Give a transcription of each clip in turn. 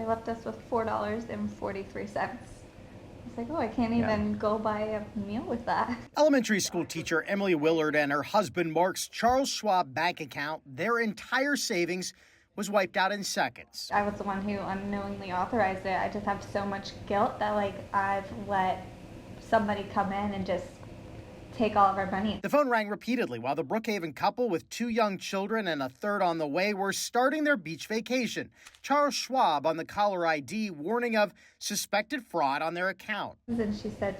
left us with $4.43. It's like, oh, I can't even go buy a meal with that. Elementary school teacher Emily Willard and her husband Mark's Charles Schwab bank account, their entire savings was wiped out in seconds. I was the one who unknowingly authorized it. I just have so much guilt that I've let somebody come in and just take all of our money. The phone rang repeatedly while the Brookhaven couple with 2 young children and a third on the way were starting their beach vacation. Charles Schwab on the caller ID warning of suspected fraud on their account. And she said,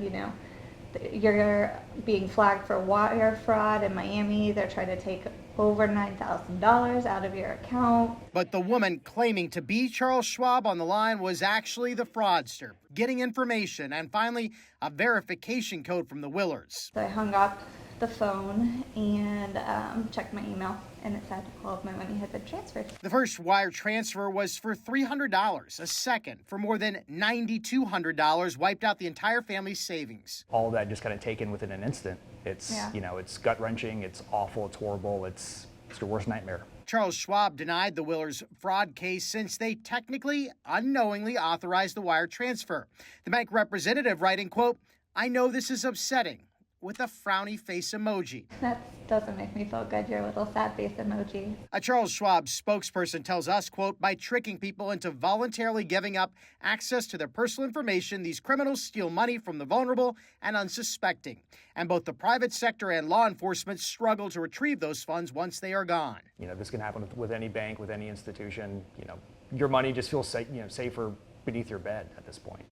you're being flagged for wire fraud in Miami. They're trying to take over $9,000 out of your account. But the woman claiming to be Charles Schwab on the line was actually the fraudster, getting information and finally a verification code from the Willards. So I hung up the phone and checked my email, and it said all of my money had been transferred. The first wire transfer was for $300. A second for more than $9,200 wiped out the entire family's savings. All of that just kind of taken within an instant. It's, it's gut-wrenching, it's awful, it's horrible, it's your worst nightmare. Charles Schwab denied the Willards' fraud case since they technically, unknowingly authorized the wire transfer. The bank representative writing, quote, "I know this is upsetting," with a frowny face emoji. That doesn't make me feel good, your little sad face emoji. A Charles Schwab spokesperson tells us, quote, "By tricking people into voluntarily giving up access to their personal information, these criminals steal money from the vulnerable and unsuspecting. And both the private sector and law enforcement struggle to retrieve those funds once they are gone." This can happen with any bank, with any institution. Your money just feels safer beneath your bed at this point.